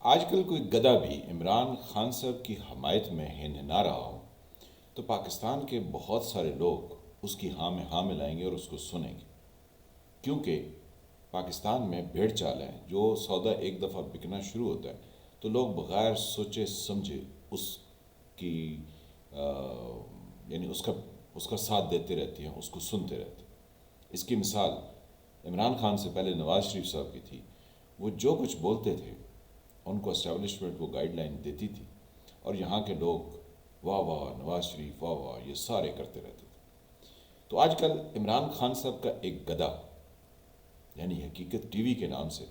آج کل کوئی گدھا بھی عمران خان صاحب کی حمایت میں ہنہنا رہا ہو تو پاکستان کے بہت سارے لوگ اس کی ہاں میں ہاں ملائیں گے اور اس کو سنیں گے، کیونکہ پاکستان میں بھیڑ چال ہے، جو سودا ایک دفعہ بکنا شروع ہوتا ہے تو لوگ بغیر سوچے سمجھے اس کی آ، یعنی اس کا ساتھ دیتے رہتے ہیں، اس کو سنتے رہتے ہیں۔ اس کی مثال عمران خان سے پہلے نواز شریف صاحب کی تھی۔ وہ جو کچھ بولتے تھے ان کو اسٹیبلشمنٹ وہ گائیڈ لائن دیتی تھی، اور یہاں کے لوگ واہ واہ نواز شریف، واہ واہ، یہ سارے کرتے رہتے تھے۔ تو آج کل عمران خان صاحب کا ایک گدھا یعنی حقیقت ٹی وی کے نام سے،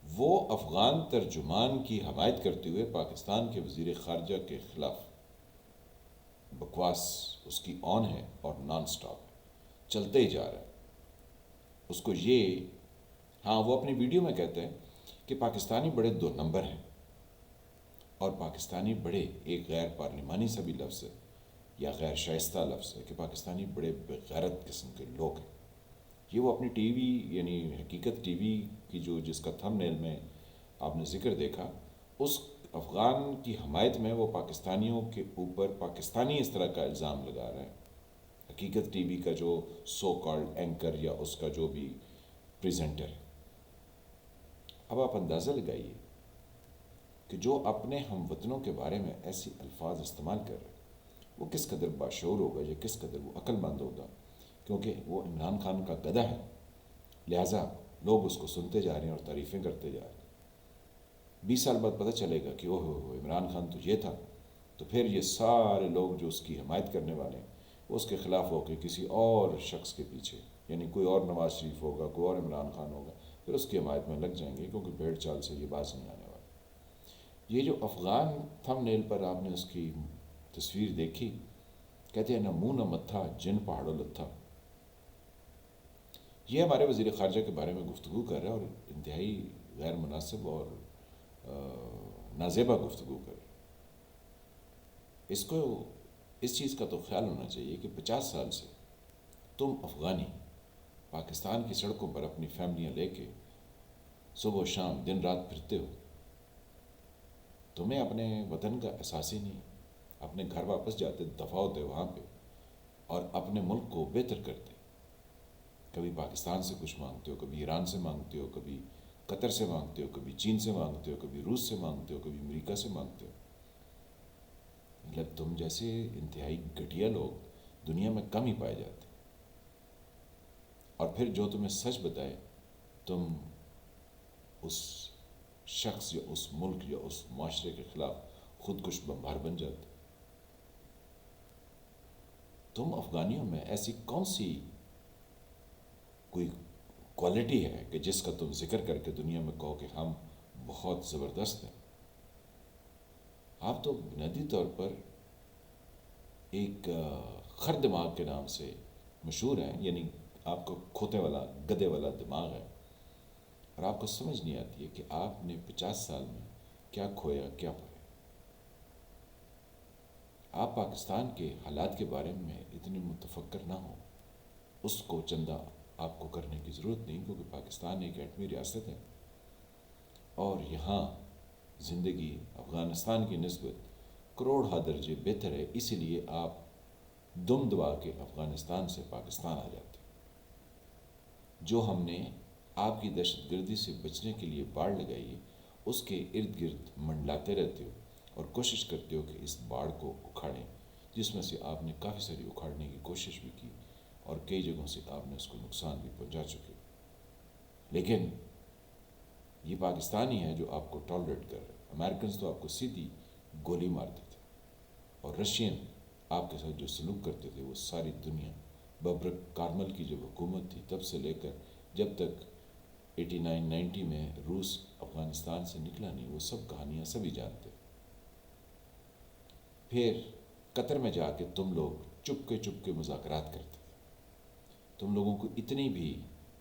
وہ افغان ترجمان کی حمایت کرتے ہوئے پاکستان کے وزیر خارجہ کے خلاف بکواس اس کی آن ہے اور نان سٹاپ ہے، چلتے ہی جا رہا ہے۔ اس کو یہ، ہاں وہ اپنی ویڈیو میں کہتے ہیں کہ پاکستانی بڑے دو نمبر ہیں، اور پاکستانی بڑے ایک غیر پارلیمانی سا بھی لفظ ہے یا غیر شائستہ لفظ ہے کہ پاکستانی بڑے بغیرت قسم کے لوگ ہیں۔ یہ وہ اپنی ٹی وی یعنی حقیقت ٹی وی کی جو جس کا تھم نیل میں آپ نے ذکر دیکھا، اس افغان کی حمایت میں وہ پاکستانیوں کے اوپر پاکستانی اس طرح کا الزام لگا رہے ہیں۔ حقیقت ٹی وی کا جو سو کالڈ اینکر یا اس کا جو بھی پریزنٹر ہے، اب آپ اندازہ لگائیے کہ جو اپنے ہم وطنوں کے بارے میں ایسی الفاظ استعمال کر رہے ہیں وہ کس قدر باشعور ہوگا یا کس قدر وہ عقل مند ہوگا، کیونکہ وہ عمران خان کا گدھا ہے، لہٰذا لوگ اس کو سنتے جا رہے ہیں اور تعریفیں کرتے جا رہے ہیں۔ 20 سال بعد پتہ چلے گا کہ اوہ ہو عمران خان تو یہ تھا، تو پھر یہ سارے لوگ جو اس کی حمایت کرنے والے ہیں وہ اس کے خلاف ہو کے کسی اور شخص کے پیچھے، یعنی کوئی اور نواز شریف ہوگا، کوئی اور عمران خان ہوگا، پھر اس کی حمایت میں لگ جائیں گے، کیونکہ بھیڑ چال سے یہ باز نہیں آنے والا۔ یہ جو افغان تھم نیل پر آپ نے اس کی تصویر دیکھی، کہتے ہیں نہ منہ نہ متھا جن پہاڑوں لتھا، یہ ہمارے وزیر خارجہ کے بارے میں گفتگو کر رہا ہے اور انتہائی غیر مناسب اور نازیبا گفتگو کر رہا ہے۔ اس کو اس چیز کا تو خیال ہونا چاہیے کہ 50 سال سے تم افغانی پاکستان کی سڑکوں پر اپنی فیملیاں لے کے صبح و شام دن رات پھرتے ہو، تمہیں اپنے وطن کا احساس ہی نہیں، اپنے گھر واپس جاتے دفاع ہوتے وہاں پہ اور اپنے ملک کو بہتر کرتے، کبھی پاکستان سے کچھ مانگتے ہو، کبھی ایران سے مانگتے ہو، کبھی قطر سے مانگتے ہو، کبھی چین سے مانگتے ہو، کبھی روس سے مانگتے ہو، کبھی امریکہ سے مانگتے ہو۔ مطلب تم جیسے انتہائی گھٹیا لوگ دنیا میں کم ہی پائے جاتے، اور پھر جو تمہیں سچ بتائے تم اس شخص یا اس ملک یا اس معاشرے کے خلاف خودکش بمبار بن جاتے۔ تم افغانیوں میں ایسی کون سی کوئی کوالٹی ہے کہ جس کا تم ذکر کر کے دنیا میں کہو کہ ہم بہت زبردست ہیں؟ آپ تو بنیادی طور پر ایک خر دماغ کے نام سے مشہور ہیں، یعنی آپ کو کھوتے والا گدے والا دماغ ہے، اور آپ کو سمجھ نہیں آتی ہے کہ آپ نے 50 سال میں کیا کھویا کیا پایا۔ آپ پاکستان کے حالات کے بارے میں اتنے متفکر نہ ہوں، اس کو چندہ آپ کو کرنے کی ضرورت نہیں، کیونکہ پاکستان ایک ایٹمی ریاست ہے اور یہاں زندگی افغانستان کی نسبت کروڑہ درجے بہتر ہے، اسی لیے آپ دم دبا کے افغانستان سے پاکستان آ جاتے۔ جو ہم نے آپ کی دہشت گردی سے بچنے کے لیے باڑ لگائی ہے، اس کے ارد گرد منڈلاتے رہتے ہو اور کوشش کرتے ہو کہ اس باڑ کو اکھاڑیں، جس میں سے آپ نے کافی ساری اکھاڑنے کی کوشش بھی کی اور کئی جگہوں سے آپ نے اس کو نقصان بھی پہنچا چکے۔ لیکن یہ پاکستانی ہے جو آپ کو ٹالریٹ کر رہے ہیں۔ امریکنز تو آپ کو سیدھی گولی مارتے تھے، اور رشین آپ کے ساتھ جو سلوک کرتے تھے وہ ساری دنیا، ببرک کارمل کی جب حکومت تھی تب سے لے کر جب تک 89-90 میں روس افغانستان سے نکلا نہیں، وہ سب کہانیاں سبھی جانتے۔ پھر قطر میں جا کے تم لوگ چپ کے مذاکرات کرتے تھے۔ تم لوگوں کو اتنی بھی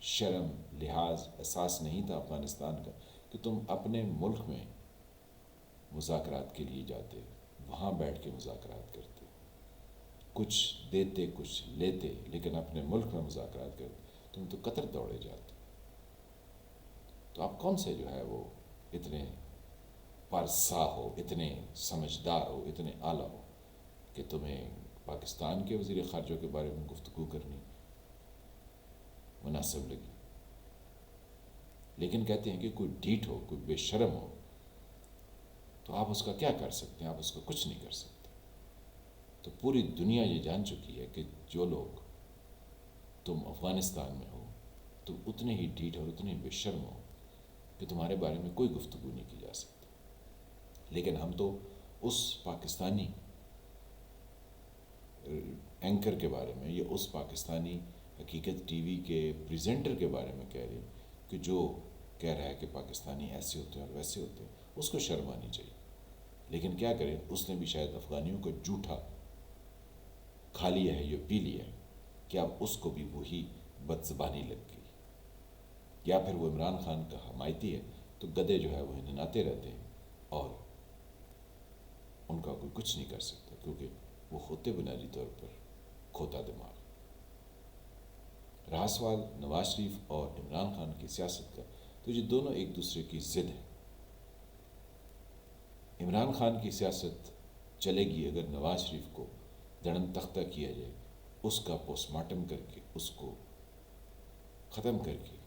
شرم، لحاظ، احساس نہیں تھا افغانستان کا کہ تم اپنے ملک میں مذاکرات کے لیے جاتے، وہاں بیٹھ کے مذاکرات کرتے، کچھ دیتے کچھ لیتے، لیکن اپنے ملک میں مذاکرات کرتے۔ تم تو قطر دوڑے جاتے۔ تو آپ کون سے جو ہے وہ اتنے پارسا ہو، اتنے سمجھدار ہو، اتنے اعلیٰ ہو کہ تمہیں پاکستان کے وزیر خارجہ کے بارے میں گفتگو کرنی مناسب لگی، لیکن کہتے ہیں کہ کوئی ڈھیٹ ہو، کوئی بے شرم ہو تو آپ اس کا کیا کر سکتے ہیں؟ آپ اس کا کچھ نہیں کر سکتے۔ تو پوری دنیا یہ جان چکی ہے کہ جو لوگ تم افغانستان میں ہو تم اتنے ہی ڈھیٹ اور اتنے ہی بے شرم ہو کہ تمہارے بارے میں کوئی گفتگو نہیں کی جا سکتی۔ لیکن ہم تو اس پاکستانی اینکر کے بارے میں یا اس پاکستانی حقیقت ٹی وی کے پریزنٹر کے بارے میں کہہ رہے ہیں کہ جو کہہ رہا ہے کہ پاکستانی ایسے ہوتے ہیں اور ویسے ہوتے ہیں، اس کو شرم آنی چاہیے۔ لیکن کیا کریں، اس نے بھی شاید افغانیوں کا جھوٹا کھا لیا ہے یا پی لیا ہے کہ اب اس کو بھی وہی بد زبانی لگ گئی، یا پھر وہ عمران خان کا حمایتی ہے تو گدے جو ہے وہ ہنہناتے رہتے ہیں اور ان کا کوئی کچھ نہیں کر سکتا، کیونکہ وہ ہوتے بنیادی طور پر کھوتا دماغ۔ رہا سوال نواز شریف اور عمران خان کی سیاست کا، تو یہ دونوں ایک دوسرے کی ضد ہیں۔ عمران خان کی سیاست چلے گی اگر نواز شریف کو دڑن تختہ کیا جائے، اس کا پوسٹ مارٹم کر کے اس کو ختم کر کے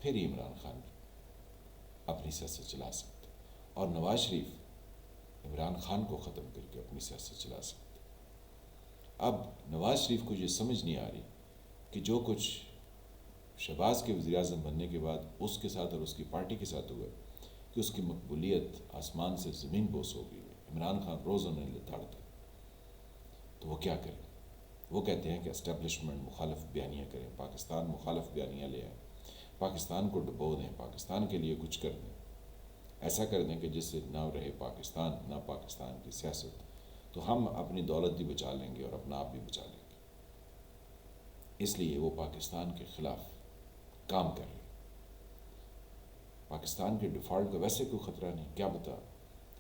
پھر ہی عمران خان اپنی سیاست چلا سکتے، اور نواز شریف عمران خان کو ختم کر کے اپنی سیاست چلا سکتے۔ اب نواز شریف کو یہ سمجھ نہیں آ رہی کہ جو کچھ شہباز کے وزیر اعظم بننے کے بعد اس کے ساتھ اور اس کی پارٹی کے ساتھ ہوا کہ اس کی مقبولیت آسمان سے زمین بوس ہو گئی ہے، عمران خان روز انہیں لتاڑتے، تو وہ کیا کریں؟ وہ کہتے ہیں کہ اسٹیبلشمنٹ مخالف بیانیاں کریں، پاکستان مخالف بیانیاں لے آئیں، پاکستان کو ڈبو دیں، پاکستان کے لیے کچھ کر دیں، ایسا کر دیں کہ جس سے نہ رہے پاکستان نہ پاکستان کی سیاست، تو ہم اپنی دولت بھی بچا لیں گے اور اپنا آپ بھی بچا لیں گے۔ اس لیے وہ پاکستان کے خلاف کام کر رہے ہیں۔ پاکستان کے ڈیفالٹ کا ویسے کوئی خطرہ نہیں، کیا بتا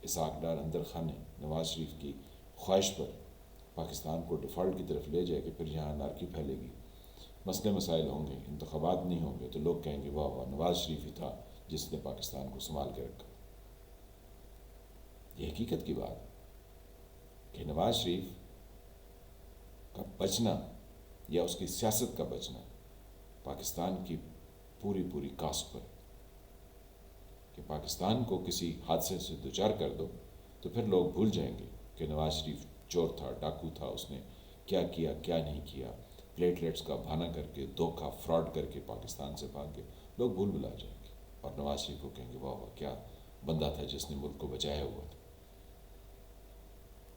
اسحاق ڈار اندر خان نے نواز شریف کی خواہش پر پاکستان کو ڈیفالٹ کی طرف لے جائے کہ پھر یہاں انارکی پھیلے گی، مسئلے مسائل ہوں گے، انتخابات نہیں ہوں گے، تو لوگ کہیں گے واہ واہ نواز شریف ہی تھا جس نے پاکستان کو سنبھال کے رکھا۔ یہ حقیقت کی بات ہے کہ نواز شریف کا بچنا یا اس کی سیاست کا بچنا پاکستان کی پوری کاسٹ پر، کہ پاکستان کو کسی حادثے سے دوچار کر دو تو پھر لوگ بھول جائیں گے کہ نواز شریف چور تھا، ڈاکو تھا، اس نے کیا کیا کیا نہیں کیا، پلیٹلیٹس کا بہانہ کر کے دھوکہ فراڈ کر کے پاکستان سے بھاگ کے لوگ بھول بھلا جائیں گے، اور نواز شریف کو کہیں گے واہ واہ کیا بندہ تھا جس نے ملک کو بچایا ہوا تھا۔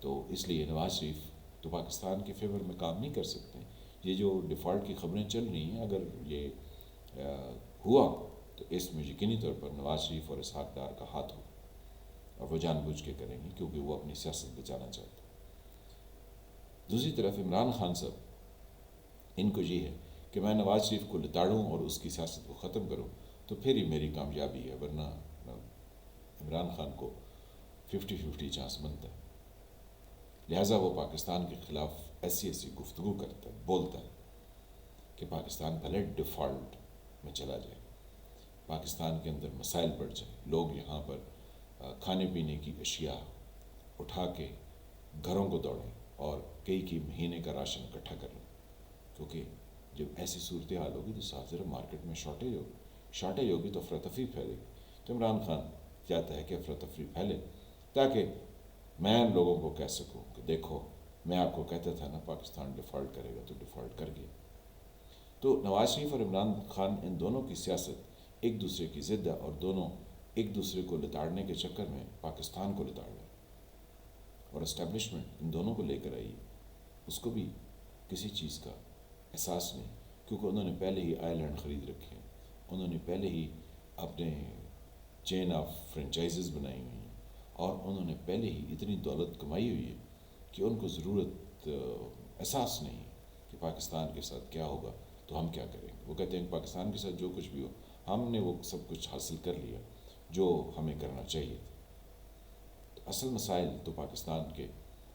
تو اس لیے نواز شریف تو پاکستان کے فیور میں کام نہیں کر سکتے۔ یہ جو ڈیفالٹ کی خبریں چل رہی ہیں، اگر یہ ہوا تو اس میں یقینی طور پر نواز شریف اور اسحاق ڈار کا ہاتھ ہو، اور وہ جان بوجھ کے کریں گے کیونکہ وہ اپنی سیاست بچانا چاہتے ہیں۔ دوسری طرف عمران خان صاحب، ان کو یہ ہے کہ میں نواز شریف کو لتاڑوں اور اس کی سیاست کو ختم کروں تو پھر ہی میری کامیابی ہے، ورنہ عمران خان کو 50-50 چانس بنتا ہے۔ لہٰذا وہ پاکستان کے خلاف ایسی گفتگو کرتا ہے، بولتا ہے کہ پاکستان پہلے ڈیفالٹ میں چلا جائے، پاکستان کے اندر مسائل بڑھ جائیں، لوگ یہاں پر کھانے پینے کی اشیاء اٹھا کے گھروں کو دوڑیں اور کئی مہینے کا راشن اکٹھا کر لیں، کیونکہ جب ایسی صورتحال ہوگی تو صاف ذرا مارکیٹ میں شارٹیج ہوگی تو افراتفری پھیلے گی۔ تو عمران خان چاہتا ہے کہ افراتفری پھیلے تاکہ میں لوگوں کو کہہ سکوں کہ دیکھو میں آپ کو کہتا تھا نا پاکستان ڈیفالٹ کرے گا، تو ڈیفالٹ کر گیا۔ تو نواز شریف اور عمران خان ان دونوں کی سیاست ایک دوسرے کی ضد ہے، اور دونوں ایک دوسرے کو لتاڑنے کے چکر میں پاکستان کو لتاڑ رہے ہیں، اور اسٹیبلشمنٹ ان دونوں کو لے کر آئی، اس کو بھی کسی چیز کا احساس نہیں، کیونکہ انہوں نے پہلے ہی آئی لینڈ خرید رکھے ہیں، انہوں نے پہلے ہی اپنے چین آف فرنچائزز بنائی ہوئی ہیں، اور انہوں نے پہلے ہی اتنی دولت کمائی ہوئی ہے کہ ان کو ضرورت احساس نہیں کہ پاکستان کے ساتھ کیا ہوگا تو ہم کیا کریں گے۔ وہ کہتے ہیں کہ پاکستان کے ساتھ جو کچھ بھی ہو ہم نے وہ سب کچھ حاصل کر لیا جو ہمیں کرنا چاہیے تھا۔ تو اصل مسائل تو پاکستان کے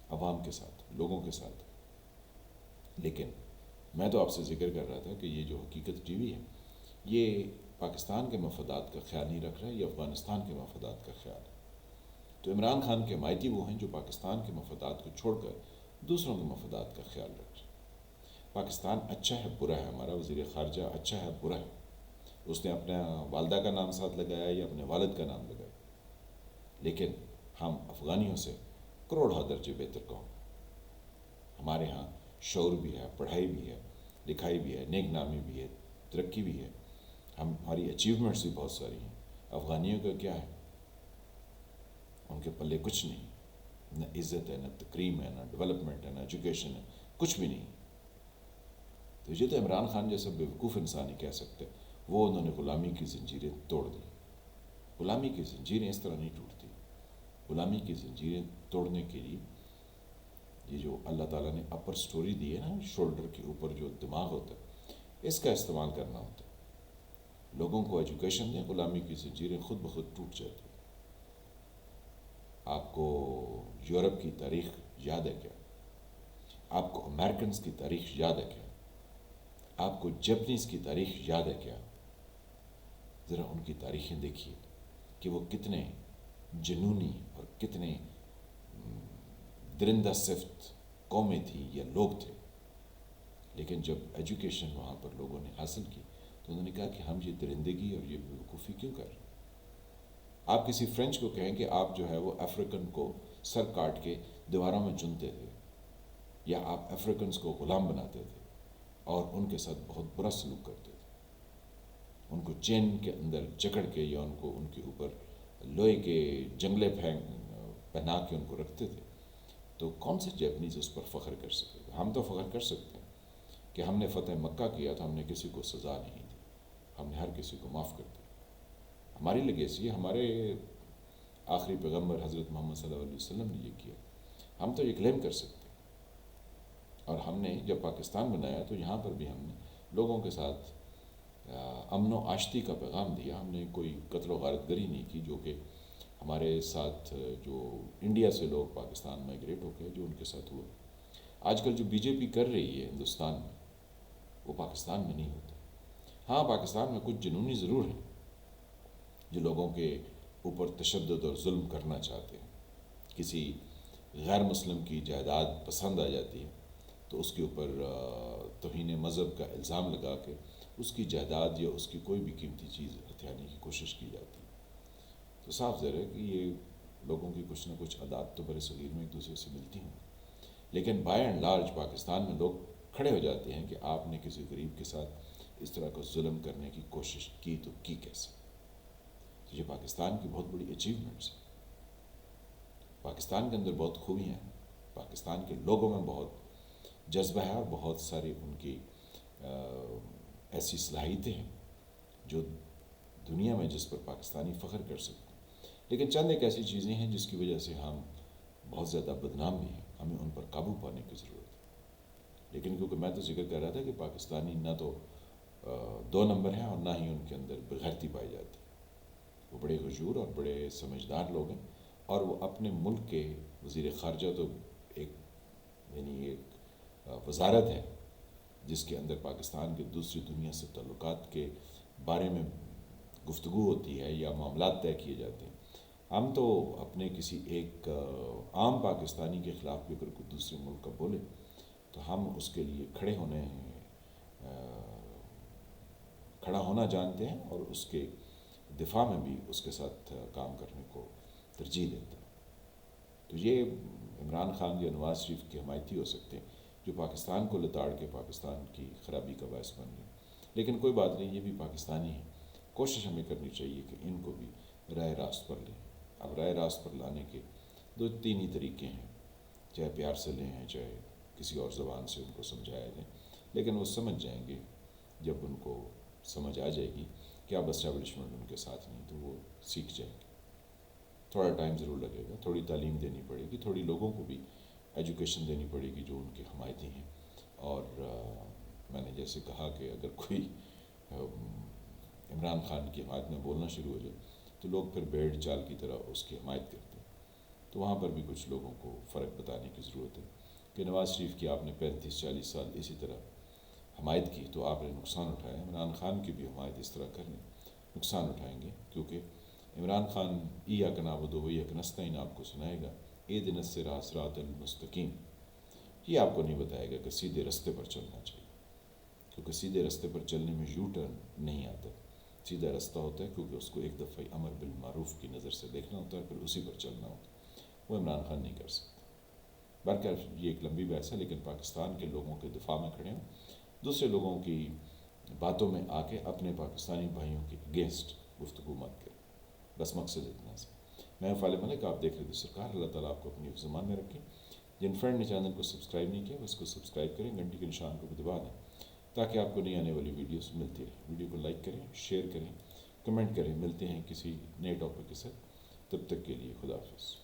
عوام کے ساتھ، لوگوں کے ساتھ، لیکن میں تو آپ سے ذکر کر رہا تھا کہ یہ جو حقیقت ٹی وی ہے یہ پاکستان کے مفادات کا خیال نہیں رکھ رہا ہے، یہ افغانستان کے مفادات کا خیال ہے۔ تو عمران خان کے حمایتی وہ ہیں جو پاکستان کے مفادات کو چھوڑ کر دوسروں کے مفادات کا خیال رکھ رہے ہیں۔ پاکستان اچھا ہے برا ہے، ہمارا وزیر خارجہ اچھا ہے برا ہے، اس نے اپنا والدہ کا نام ساتھ لگایا یا اپنے والد کا نام لگایا، لیکن ہم افغانیوں سے کروڑہ درجے بہتر قوم ہیں۔ ہمارے ہاں شعور بھی ہے، پڑھائی بھی ہے، لکھائی بھی ہے، نیک نامی بھی ہے، ترقی بھی ہے، ہماری اچیومنٹس بھی بہت ساری ہیں۔ افغانیوں کا کیا ہے؟ ان کے پلے کچھ نہیں، نہ عزت ہے، نہ تکریم ہے، نہ ڈیولپمنٹ ہے، نہ ایجوکیشن ہے، کچھ بھی نہیں۔ تو یہ تو عمران خان جیسا بیوقوف انسان ہی کہہ سکتے، وہ انہوں نے غلامی کی زنجیریں توڑ دی۔ غلامی کی زنجیریں اس طرح نہیں ٹوٹتی۔ غلامی کی زنجیریں توڑنے کے لیے یہ جو اللہ تعالیٰ نے اپر سٹوری دی ہے نا، شولڈر کے اوپر جو دماغ ہوتا ہے، اس کا استعمال کرنا ہوتا ہے۔ لوگوں کو ایجوکیشن دیں، غلامی کی زنجیریں خود بخود ٹوٹ جاتی ہیں۔ آپ کو یورپ کی تاریخ یاد ہے کیا؟ آپ کو امریکنز کی تاریخ یاد ہے کیا؟ آپ کو جیپنیز کی تاریخ یاد ہے کیا؟ ذرا ان کی تاریخیں دیکھیے کہ وہ کتنے جنونی اور کتنے درندہ صفت قومیں تھیں یا لوگ تھے، لیکن جب ایجوکیشن وہاں پر لوگوں نے حاصل کی تو انہوں نے کہا کہ ہم یہ درندگی اور یہ بیوقوفی کیوں کر رہے ہیں؟ آپ کسی فرینچ کو کہیں کہ آپ جو ہے وہ افریقن کو سر کاٹ کے دیواروں میں چنتے تھے، یا آپ افریقنز کو غلام بناتے تھے اور ان کے ساتھ بہت برا سلوک کرتے تھے، ان کو چین کے اندر جکڑ کے یا ان کو ان کے اوپر لوہے کے جنگلے پہنا کے ان کو رکھتے تھے، تو کون سے جیپنیز اس پر فخر کر سکے گا؟ ہم تو فخر کر سکتے ہیں کہ ہم نے فتح مکہ کیا تو ہم نے کسی کو سزا نہیں دی، ہم نے ہر کسی کو معاف کر دیا۔ ہماری لیگیسی، ہمارے آخری پیغمبر حضرت محمد صلی اللہ علیہ وسلم نے یہ کیا، ہم تو یہ کلیم کر سکتے ہیں۔ اور ہم نے جب پاکستان بنایا تو یہاں پر بھی ہم نے لوگوں کے ساتھ امن و آشتی کا پیغام دیا، ہم نے کوئی قتل و غارت گری نہیں کی، جو کہ ہمارے ساتھ جو انڈیا سے لوگ پاکستان مائیگریٹ ہو گئے جو ان کے ساتھ ہوا۔ آج کل جو بی جے پی کر رہی ہے ہندوستان میں، وہ پاکستان میں نہیں ہوتا۔ ہاں، پاکستان میں کچھ جنونی ضرور ہیں جو لوگوں کے اوپر تشدد اور ظلم کرنا چاہتے ہیں۔ کسی غیر مسلم کی جائیداد پسند آ جاتی ہے تو اس کے اوپر توہین مذہب کا الزام لگا کے اس کی جائیداد یا اس کی کوئی بھی قیمتی چیز ہتھیانے کی کوشش کی جاتی ہے۔ تو صاف ظاہر ہے کہ یہ لوگوں کی کچھ نہ کچھ عادات تو برصغیر میں ایک دوسرے سے ملتی ہوں، لیکن بائی اینڈ لارج پاکستان میں لوگ کھڑے ہو جاتے ہیں کہ آپ نے کسی غریب کے ساتھ اس طرح کا ظلم کرنے کی کوشش کی تو کی کیسے؟ تو یہ پاکستان کی بہت بڑی اچیومنٹس ہیں۔ پاکستان کے اندر بہت خوبیاں ہیں، پاکستان کے لوگوں میں بہت جذبہ ہے اور بہت ساری ان کی ایسی صلاحیتیں ہیں جو دنیا میں جس پر پاکستانی فخر کر سکتے ہیں، لیکن چند ایک ایسی چیزیں ہیں جس کی وجہ سے ہم بہت زیادہ بدنام بھی ہیں، ہمیں ان پر قابو پانے کی ضرورت ہے۔ لیکن کیونکہ میں تو ذکر کر رہا تھا کہ پاکستانی نہ تو 2 نمبر ہیں اور نہ ہی ان کے اندر بغیرتی پائی جاتی، وہ بڑے غیور اور بڑے سمجھدار لوگ ہیں، اور وہ اپنے ملک کے وزیر خارجہ تو ایک وزارت ہے جس کے اندر پاکستان کے دوسری دنیا سے تعلقات کے بارے میں گفتگو ہوتی ہے یا معاملات طے کیے جاتے ہیں۔ ہم تو اپنے کسی ایک عام پاکستانی کے خلاف بھی اگر کوئی دوسرے ملک کا بولے تو ہم اس کے لیے کھڑا ہونا جانتے ہیں اور اس کے دفاع میں بھی اس کے ساتھ کام کرنے کو ترجیح دیتے ہیں۔ تو یہ عمران خان یا نواز شریف کے حمایتی ہو سکتے ہیں جو پاکستان کو لتاڑ کے پاکستان کی خرابی کا باعث بن گئے، لیکن کوئی بات نہیں، یہ بھی پاکستانی ہیں۔ کوشش ہمیں کرنی چاہیے کہ ان کو بھی راہ راست پر لیں۔ اب راہ راست پر لانے کے 2-3 ہی طریقے ہیں، چاہے پیار سے لیں ہیں، چاہے کسی اور زبان سے ان کو سمجھایا جائے، لیکن وہ سمجھ جائیں گے جب ان کو سمجھ آ جائے گی کہ اب اسٹیبلشمنٹ ان کے ساتھ نہیں، تو وہ سیکھ جائیں گے۔ تھوڑا ٹائم ضرور لگے گا، تھوڑی تعلیم دینی پڑے گی، تھوڑی لوگوں کو بھی ایجوکیشن دینی پڑے گی جو ان کے حمایتی ہیں۔ اور میں نے جیسے کہا کہ اگر کوئی عمران خان کی حمایت میں بولنا شروع ہو جائے تو لوگ پھر بھیڑ چال کی طرح اس کی حمایت کرتے ہیں۔ تو وہاں پر بھی کچھ لوگوں کو فرق بتانے کی ضرورت ہے کہ نواز شریف کی آپ نے 35-40 سال اسی طرح حمایت کی تو آپ نے نقصان اٹھایا، عمران خان کی بھی حمایت اس طرح کریں، نقصان اٹھائیں گے، کیونکہ عمران خان ایاک نعبد و ایاک نستعین آپ کو سنائے گا، اہدنا الصراط المستقیم، یہ آپ کو نہیں بتائے گا کہ سیدھے رستے پر چلنا چاہیے، کیونکہ سیدھے رستے پر چلنے میں یو ٹرن نہیں آتا، سیدھا رستہ ہوتا ہے کیونکہ اس کو ایک دفعہ امر بالمعروف کی نظر سے دیکھنا ہوتا ہے، پھر اسی پر چلنا ہوتا ہے، وہ عمران خان نہیں کر سکتا۔ بہرکیف یہ ایک لمبی بحث ہے، لیکن پاکستان کے لوگوں کے دفاع میں کھڑے ہوں، دوسرے لوگوں کی باتوں میں آ کے اپنے پاکستانی بھائیوں کے اگینسٹ گفتگو مت کریں، بس مقصد اتنا ہے۔ میں ہوں فالح ملک، آپ دیکھ رہے تھے سرکار، اللہ تعالیٰ آپ کو اپنی حفظ امان میں رکھیں۔ جن فرینڈ نے چینل کو سبسکرائب نہیں کیا وہ اس کو سبسکرائب کریں، گھنٹی کے نشان کو بھی دبا دیں تاکہ آپ کو نئی آنے والی ویڈیوز ملتی رہے۔ ویڈیو کو لائک کریں، شیئر کریں، کمنٹ کریں۔ ملتے ہیں کسی نئے ٹاپک کے ساتھ، تب تک کے لیے خدا حافظ۔